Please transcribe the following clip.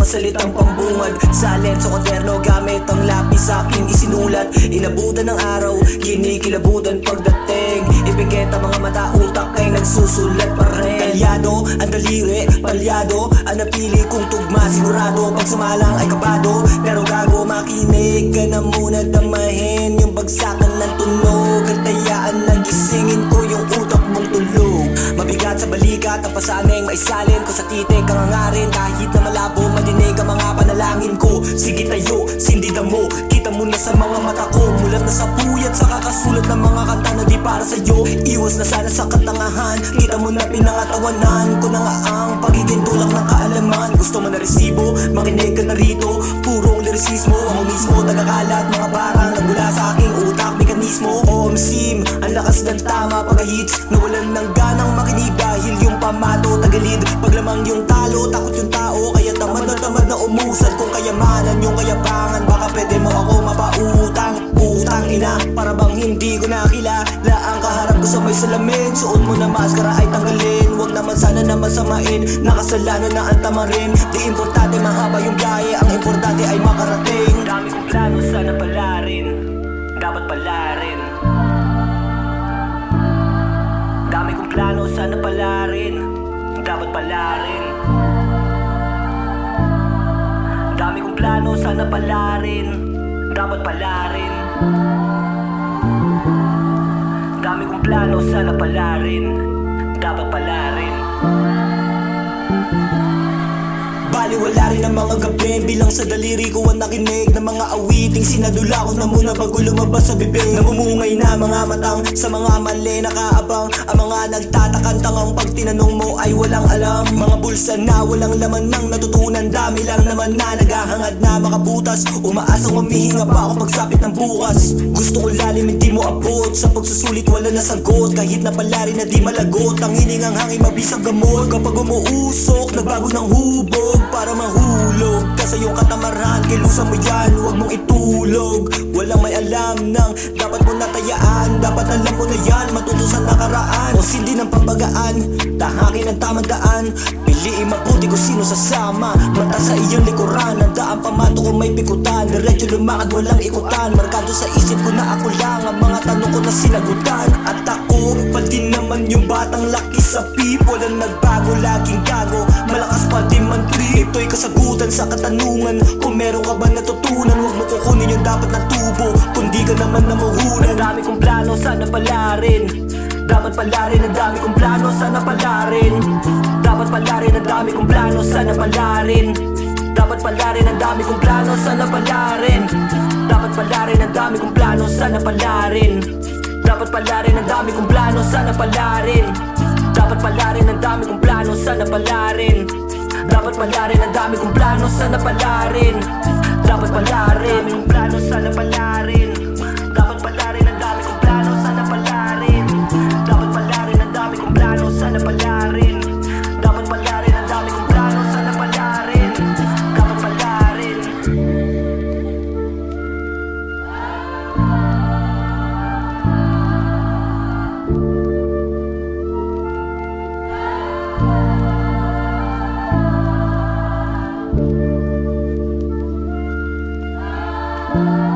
salitang pambungad. Sa lenso kwaderno gamit ang lapis sa aking isinulat. Inabutan ng araw, kinikilabutan pagdating. Ipiketa mga mata, utak ay nagsusulat pa rin. Kalyado, ang daliri, palyado, ang napili kong tugma. Sigurado, pag sumalang ay kabado. Pero gago, makinig ka na muna, damahin yung bagsakan ng tunog. At tayaan nagisingin ko yung utak mong tulog. Mabigat sa balikat, ang pasaneng maisalin ko sa titik ang hangarin. Kahit na malabo, madinig ang mga panalangin ko. Sige tayo, sindita mo, kita mo na sa mga mata ko. Mulat na sa puyat, sa kakasulat ng mga kanta na di para sa'yo. Iwas na sana sa katangahan, kita mo na pinangatawanan ko na nga ang pagiging tulak ng kaalaman. Gusto mo na resibo, makinig ka na rito. Purong lirisismo, ako mismo tagakalat mga barang na mula sa aking utak mekanismo. Sim, ang lakas ng tama pag-hits, nawalan ng ganang makinig dahil yung pamato tagalid. Paglamang yung talo, takot yung tao, kaya tamad na umusad. Kung kayamanan yung kayabangan, baka pwede mo ako mapautang. Utang ina, para bang hindi ko nakilala ang kaharap ko sa may salamin. Suot mo na maskara ay tanggalin, wag naman sana na masamain. Nakasalanan na ang tamarin, di importante mahaba yung biyahe, ang importante ay makarating. Dami kong plano, sana pala rin, dapat pala rin. Dami kong plano, sana pala rin, dapat pala rin. Dami kong plano, sana pala rin, dapat pala rin. Dami kong plano, sana pala rin, dapat pala rin. Baliwala rin ang mga gabi, bilang sa daliri ko ang nakinig ng mga awiting sinadula ko na muna bago lumabas sa bibig. Namumungay na mga matang sa mga mali nakaabang. Ang mga nagtatakang-tangang pag tinanong mo ay walang alam. Mga bulsa na walang laman nang natutunan, dami lang naman na naghahangad na makabutas. Umaasang humihinga pa ako pagsapit ng bukas. Gusto ko lalim hindi mo abot, sa pagsusulit wala na sagot. Kahit na pala rin na di malagot, ang hiningang hangin mabisang gamot. Kapag umuusok, nagbago ng hubog para mahulog ka sa iyong katamaran. Kilusan mo yan, huwag mong itulog. Walang may alam ng dapat mo natayaan. Dapat alam mo na yan, matuto sa nakaraan. O sindi ng pambagaan, tahakin ang tamang daan. Piliin mabuti kung sino sasama. Mata sa iyong likuran, ang daan pamato kung may pikutan. Diretso lumakad, walang ikutan. Markado sa isip ko na ako lang ang mga tanong ko na sinagutan. At ako, pati naman yung batang laki sa pip. Walang nagbago, laging gago, malakas pa di man trip. Ito'y kasagutan sa katanungan, kung meron ka ba natutunan. Huwag mo kukunin yung dapat na tubo, kundi ka naman namuhunan. Ang dami kong plano, sana pala rin, dapat pala rin. Ang dami kong plano, sana pala rin, dapat pala rin. Ang dami kong plano, sana pala rin, dapat pala rin. Ang dami kong plano, sana pala rin, dapat pala rin. Ang dami kong plano, sana pala rin, dapat pala rin. Ang dami kong plano, sana pala rin, dapat pala rin. Ang dami kong plano, sana pala rin, dapat pala rin. Ang dami kong plano, sana pala rin, dapat pala rin. Ang plano, sana pala rin, dapat pala rin. Ang dami kong plano, sana pala rin, dapat pala rin. Ang dami kong plano, sana pala rin, dapat pala rin. Ang dami kong plano, sana pala rin, dapat pala rin. Thank you.